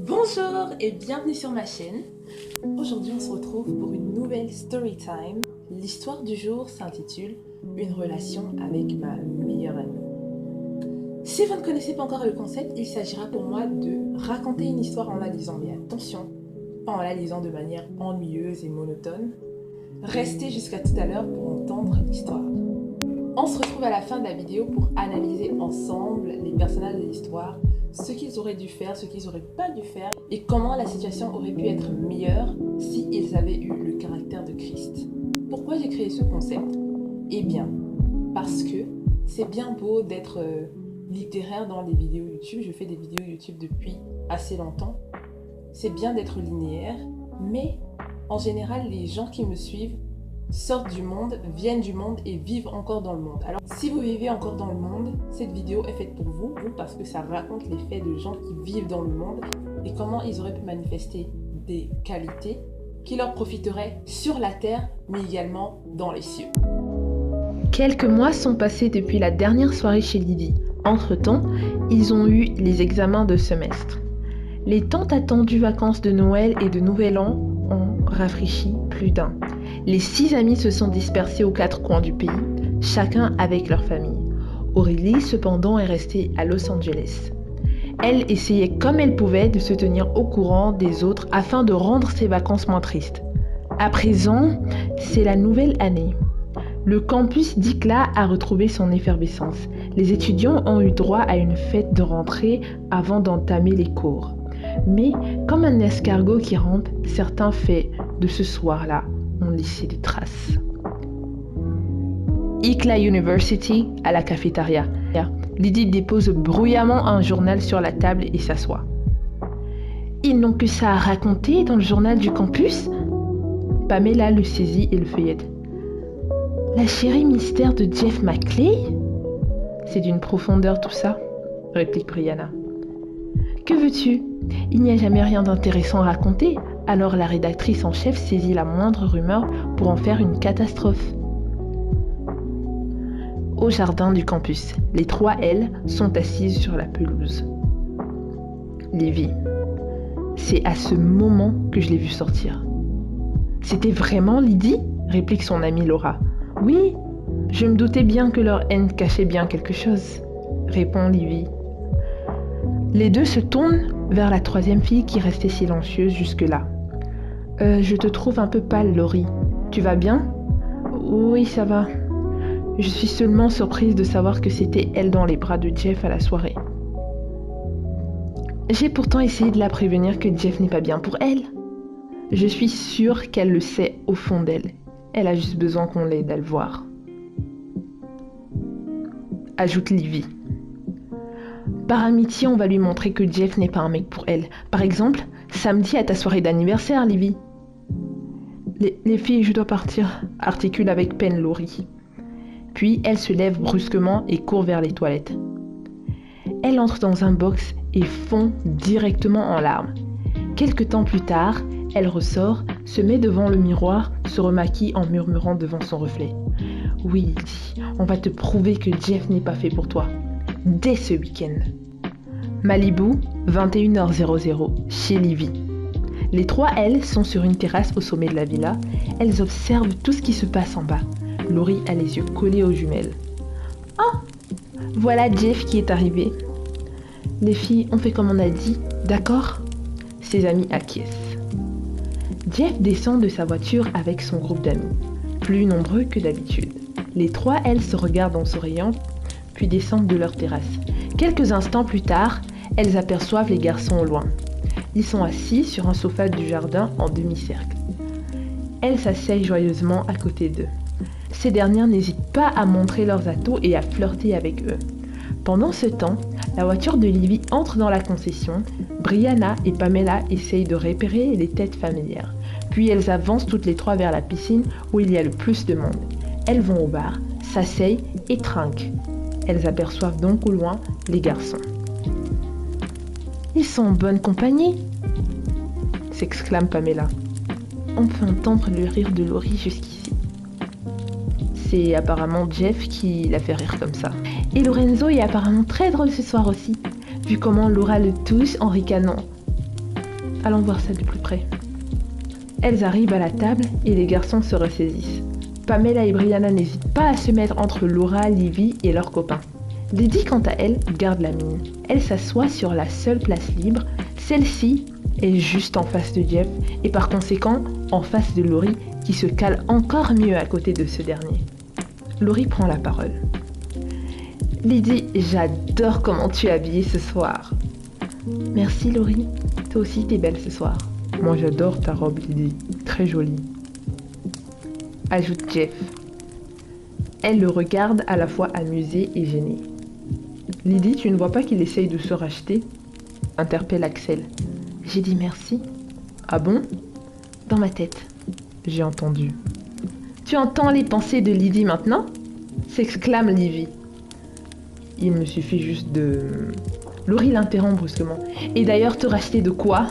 Bonjour et bienvenue sur ma chaîne. Aujourd'hui on se retrouve pour une nouvelle story time. L'histoire du jour s'intitule Une relation avec ma meilleure amie. Si vous ne connaissez pas encore le concept, il s'agira pour moi de raconter une histoire en la lisant, mais attention, pas en la lisant de manière ennuyeuse et monotone. Restez jusqu'à tout à l'heure pour entendre l'histoire. On se retrouve à la fin de la vidéo pour analyser ensemble les personnages de l'histoire, ce qu'ils auraient dû faire, ce qu'ils n'auraient pas dû faire et comment la situation aurait pu être meilleure s'ils avaient eu le caractère de Christ. Pourquoi j'ai créé ce concept? Eh bien, parce que c'est bien beau d'être littéraire dans les vidéos YouTube. Je fais des vidéos YouTube depuis assez longtemps. C'est bien d'être linéaire, mais en général, les gens qui me suivent sortent du monde, viennent du monde et vivent encore dans le monde. Alors, si vous vivez encore dans le monde, cette vidéo est faite pour vous parce que ça raconte les faits de gens qui vivent dans le monde et comment ils auraient pu manifester des qualités qui leur profiteraient sur la terre, mais également dans les cieux. Quelques mois sont passés depuis la dernière soirée chez Lydie. Entre-temps, ils ont eu les examens de semestre. Les tant attendues vacances de Noël et de Nouvel An ont rafraîchi plus d'un. Les 6 amis se sont dispersés aux 4 coins du pays, chacun avec leur famille. Aurélie, cependant, est restée à Los Angeles. Elle essayait comme elle pouvait de se tenir au courant des autres afin de rendre ses vacances moins tristes. À présent, c'est la nouvelle année. Le campus d'ICLA a retrouvé son effervescence. Les étudiants ont eu droit à une fête de rentrée avant d'entamer les cours. Mais comme un escargot qui rampe, certains faits de ce soir-là ont laissé des traces. ICLA University à la cafétéria. Lydie dépose bruyamment un journal sur la table et s'assoit. Ils n'ont que ça à raconter dans le journal du campus? Pamela le saisit et le feuillette. La chérie mystère de Jeff Maclay? C'est d'une profondeur tout ça, réplique Brianna. Que veux-tu? Il n'y a jamais rien d'intéressant à raconter, alors la rédactrice en chef saisit la moindre rumeur pour en faire une catastrophe. Au jardin du campus, les 3 L sont assises sur la pelouse. Livy. C'est à ce moment que je l'ai vue sortir. C'était vraiment Lydie? Réplique son amie Laura. Oui, je me doutais bien que leur haine cachait bien quelque chose, répond Livy. Les deux se tournent vers la 3e fille qui restait silencieuse jusque-là. Je te trouve un peu pâle, Laurie. Tu vas bien? Oui, ça va. Je suis seulement surprise de savoir que c'était elle dans les bras de Jeff à la soirée. J'ai pourtant essayé de la prévenir que Jeff n'est pas bien pour elle. Je suis sûre qu'elle le sait au fond d'elle. Elle a juste besoin qu'on l'aide à le voir. Ajoute Livy. Par amitié, on va lui montrer que Jeff n'est pas un mec pour elle. Par exemple, samedi à ta soirée d'anniversaire, Livy. Les filles, je dois partir, articule avec peine Laurie. Puis elle se lève brusquement et court vers les toilettes. Elle entre dans un box et fond directement en larmes. Quelque temps plus tard, elle ressort, se met devant le miroir, se remaquille en murmurant devant son reflet. Oui, Lydie, on va te prouver que Jeff n'est pas fait pour toi. Dès ce week-end. Malibu, 21h00, chez Livy. Les 3 L sont sur une terrasse au sommet de la villa. Elles observent tout ce qui se passe en bas. Laurie a les yeux collés aux jumelles. Oh, voilà Jeff qui est arrivé. Les filles, on fait comme on a dit, d'accord? Ses amis acquiescent. Jeff descend de sa voiture avec son groupe d'amis, plus nombreux que d'habitude. Les 3 L se regardent en souriant, puis descendent de leur terrasse. Quelques instants plus tard, elles aperçoivent les garçons au loin. Ils sont assis sur un sofa du jardin en demi-cercle. Elles s'asseyent joyeusement à côté d'eux. Ces dernières n'hésitent pas à montrer leurs atouts et à flirter avec eux. Pendant ce temps, la voiture de Livy entre dans la concession. Brianna et Pamela essayent de repérer les têtes familières. Puis elles avancent toutes les 3 vers la piscine où il y a le plus de monde. Elles vont au bar, s'asseyent et trinquent. Elles aperçoivent donc au loin les garçons. « Ils sont en bonne compagnie !» s'exclame Pamela. On peut entendre le rire de Laurie jusqu'ici. C'est apparemment Jeff qui la fait rire comme ça. Et Lorenzo est apparemment très drôle ce soir aussi, vu comment Laura le touche en ricanant. Allons voir ça de plus près. Elles arrivent à la table et les garçons se ressaisissent. Pamela et Brianna n'hésitent pas à se mettre entre Laura, Livy et leurs copains. Lydie, quant à elle, garde la mine. Elle s'assoit sur la seule place libre. Celle-ci est juste en face de Jeff et par conséquent en face de Laurie qui se cale encore mieux à côté de ce dernier. Laurie prend la parole. Lydie, j'adore comment tu es habillée ce soir. Merci Laurie, toi aussi t'es belle ce soir. Moi j'adore ta robe Lydie, très jolie. Ajoute Jeff. Elle le regarde à la fois amusée et gênée. Lydie, tu ne vois pas qu'il essaye de se racheter? Interpelle Axel. J'ai dit merci. Ah bon? Dans ma tête. J'ai entendu. Tu entends les pensées de Lydie maintenant? S'exclame Livy. Il me suffit juste de... Laurie l'interrompt brusquement. Et d'ailleurs, te racheter de quoi?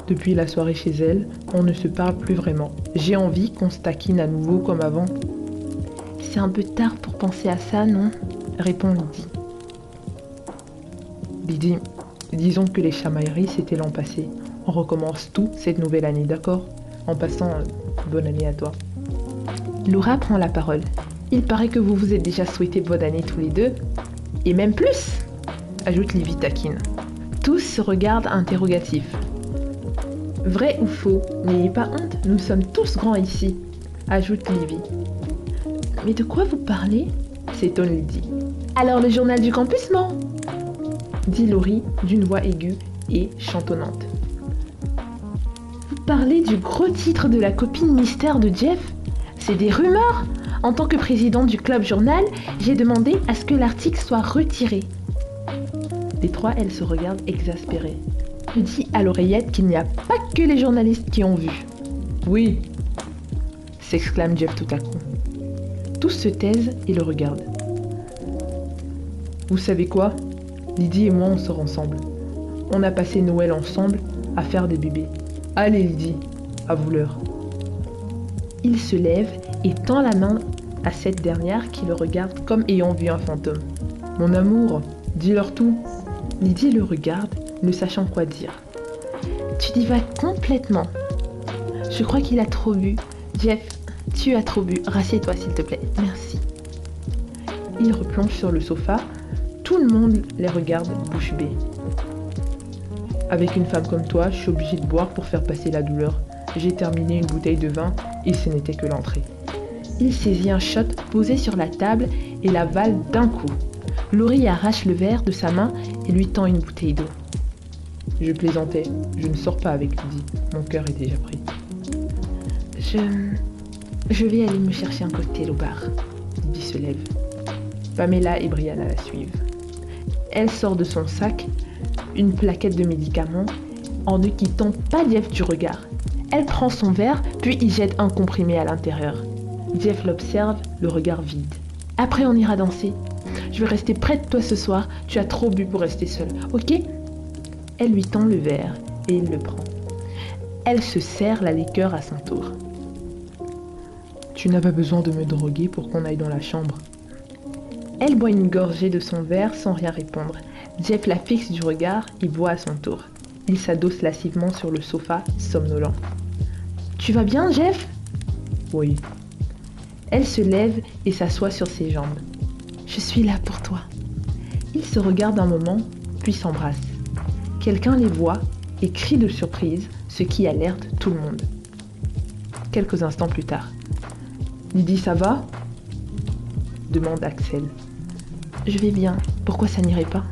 Depuis la soirée chez elle, on ne se parle plus vraiment. J'ai envie qu'on se taquine à nouveau comme avant. C'est un peu tard pour penser à ça, non? Répond Lydie. Lydie, disons que les chamailleries c'était l'an passé. On recommence tout cette nouvelle année, d'accord? En passant, bonne année à toi. Laura prend la parole. Il paraît que vous vous êtes déjà souhaité bonne année tous les deux. Et même plus, ajoute Livy taquine. Tous se regardent interrogatifs. Vrai ou faux? N'ayez pas honte, nous sommes tous grands ici, ajoute Livy. Mais de quoi vous parlez? S'étonne Lydie. Alors le journal du campus ment? Dit Laurie d'une voix aiguë et chantonnante. Vous parlez du gros titre de la copine mystère de Jeff? C'est des rumeurs? En tant que présidente du club journal, j'ai demandé à ce que l'article soit retiré. Les trois, elles se regardent exaspérées. Je dis à l'oreillette qu'il n'y a pas que les journalistes qui ont vu. Oui, s'exclame Jeff tout à coup. Tous se taisent et le regardent. Vous savez quoi? Lydie et moi on sort ensemble. On a passé Noël ensemble à faire des bébés. Allez Lydie, à vous l'heure. Il se lève et tend la main à cette dernière qui le regarde comme ayant vu un fantôme. Mon amour, dis-leur tout. Lydie le regarde, ne sachant quoi dire. Tu divagues complètement. Je crois qu'il a trop bu. Jeff, tu as trop bu. Rassieds-toi s'il te plaît. Merci. Il replonge sur le sofa. Tout le monde les regarde bouche bée. Avec une femme comme toi, je suis obligée de boire pour faire passer la douleur. J'ai terminé une bouteille de vin et ce n'était que l'entrée. Il saisit un shot posé sur la table et l'avale d'un coup. Laurie arrache le verre de sa main et lui tend une bouteille d'eau. Je plaisantais, je ne sors pas avec Lydie, mon cœur est déjà pris. Je vais aller me chercher un cocktail au bar. Lydie se lève. Pamela et Brianna la suivent. Elle sort de son sac une plaquette de médicaments en ne quittant pas Jeff du regard. Elle prend son verre, puis y jette un comprimé à l'intérieur. Jeff l'observe, le regard vide. Après, on ira danser. Je vais rester près de toi ce soir. Tu as trop bu pour rester seule, ok? Elle lui tend le verre et il le prend. Elle se sert la liqueur à son tour. Tu n'as pas besoin de me droguer pour qu'on aille dans la chambre. Elle boit une gorgée de son verre sans rien répondre. Jeff la fixe du regard et boit à son tour. Il s'adosse lascivement sur le sofa, somnolent. Tu vas bien, Jeff? Oui. Elle se lève et s'assoit sur ses jambes. Je suis là pour toi. Ils se regardent un moment, puis s'embrassent. Quelqu'un les voit et crie de surprise, ce qui alerte tout le monde. Quelques instants plus tard. Lydie, ça va? Demande Axel. Je vais bien. Pourquoi ça n'irait pas?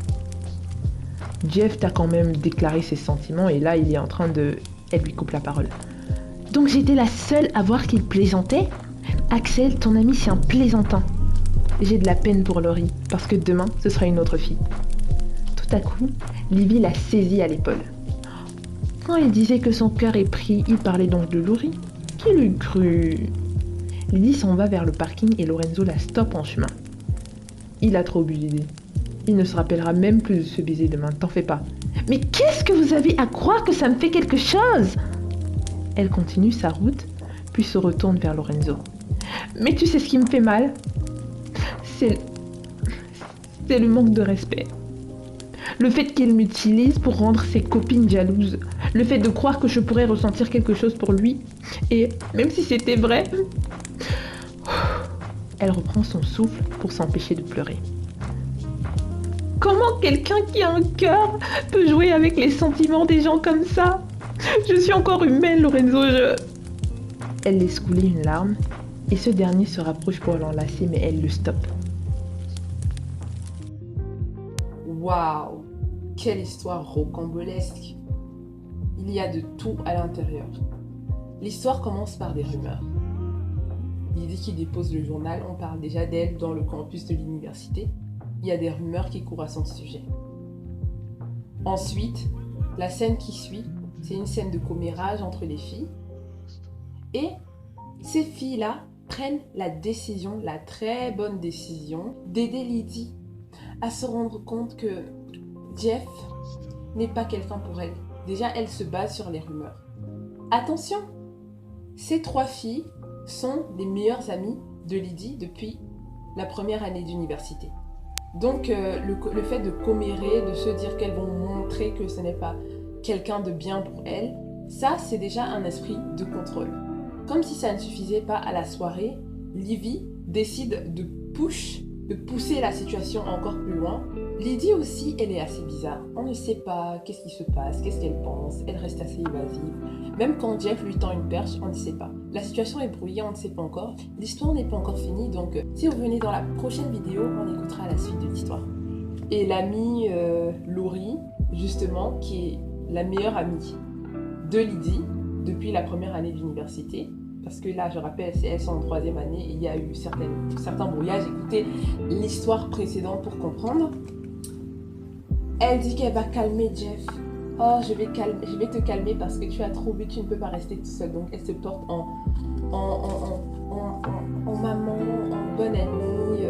Jeff t'a quand même déclaré ses sentiments et là il est en train de... Elle lui coupe la parole. Donc j'étais la seule à voir qu'il plaisantait? Axel, ton ami, c'est un plaisantin. J'ai de la peine pour Laurie, parce que demain, ce sera une autre fille. Tout à coup, Livy la saisit à l'épaule. Quand il disait que son cœur est pris, il parlait donc de Laurie. Qui l'eût cru? Lydie s'en va vers le parking et Lorenzo la stoppe en chemin. Il a trop bu Lydie. Il ne se rappellera même plus de ce baiser demain, t'en fais pas. Mais qu'est-ce que vous avez à croire que ça me fait quelque chose? Elle continue sa route, puis se retourne vers Lorenzo. Mais tu sais ce qui me fait mal? C'est le manque de respect. Le fait qu'elle m'utilise pour rendre ses copines jalouses. Le fait de croire que je pourrais ressentir quelque chose pour lui. Et même si c'était vrai... Elle reprend son souffle pour s'empêcher de pleurer. Comment quelqu'un qui a un cœur peut jouer avec les sentiments des gens comme ça? Je suis encore humaine, Lorenzo, Elle laisse couler une larme et ce dernier se rapproche pour l'enlacer, mais elle le stoppe. Waouh! Quelle histoire rocambolesque! Il y a de tout à l'intérieur. L'histoire commence par des rumeurs. Lydie qui dépose le journal, on parle déjà d'elle dans le campus de l'université. Il y a des rumeurs qui courent à son sujet. Ensuite, la scène qui suit, c'est une scène de commérage entre les filles. Et ces filles-là prennent la décision, la très bonne décision, d'aider Lydie à se rendre compte que Jeff n'est pas quelqu'un pour elle. Déjà, elle se base sur les rumeurs. Attention, ces 3 filles sont les meilleures amies de Lydie depuis la première année d'université. Donc, le fait de commérer, de se dire qu'elles vont montrer que ce n'est pas quelqu'un de bien pour elles, ça, c'est déjà un esprit de contrôle. Comme si ça ne suffisait pas à la soirée, Livy décide de pousser la situation encore plus loin. Lydie aussi, elle est assez bizarre. On ne sait pas qu'est-ce qui se passe, qu'est-ce qu'elle pense. Elle reste assez évasive. Même quand Jeff lui tend une perche, on ne sait pas. La situation est brouillée, on ne sait pas encore. L'histoire n'est pas encore finie, donc si vous venez dans la prochaine vidéo, on écoutera la suite de l'histoire. Et l'amie Laurie, justement, qui est la meilleure amie de Lydie depuis la première année d'université. Parce que là, je rappelle, elles sont en 3e année et il y a eu certains brouillages. Écoutez l'histoire précédente pour comprendre. Elle dit qu'elle va calmer Jeff. Oh, je vais te calmer parce que tu as trop bu, tu ne peux pas rester tout seul. Donc elle se porte en maman, en bonne amie.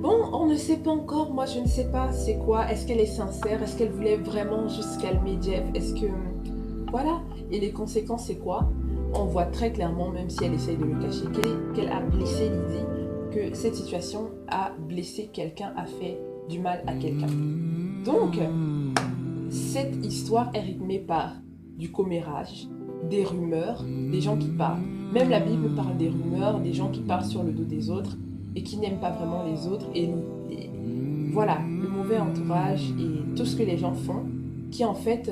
Bon, on ne sait pas encore. Moi, je ne sais pas c'est quoi. Est-ce qu'elle est sincère? Est-ce qu'elle voulait vraiment juste calmer Jeff? Est-ce que... Voilà. Et les conséquences, c'est quoi? On voit très clairement, même si elle essaye de le cacher, qu'elle a blessé Lydie, que cette situation a blessé quelqu'un, a fait du mal à quelqu'un. Donc, cette histoire est rythmée par du commérage, des rumeurs, des gens qui parlent. Même la Bible parle des rumeurs, des gens qui parlent sur le dos des autres et qui n'aiment pas vraiment les autres. Et voilà, le mauvais entourage et tout ce que les gens font, qui en fait,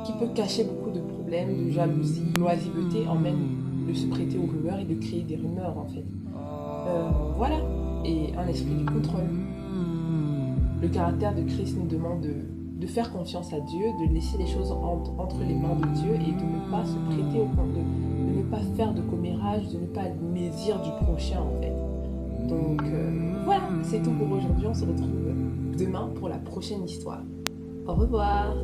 qui peut cacher beaucoup de problèmes, de jalousie, d'oisiveté, emmène de se prêter aux rumeurs et de créer des rumeurs en fait. Voilà, et un esprit du contrôle. Le caractère de Christ nous demande de faire confiance à Dieu, de laisser les choses entre les mains de Dieu et de ne pas se prêter au compte, de ne pas faire de commérage, de ne pas mésir du prochain en fait. Donc voilà, c'est tout pour aujourd'hui. On se retrouve demain pour la prochaine histoire. Au revoir.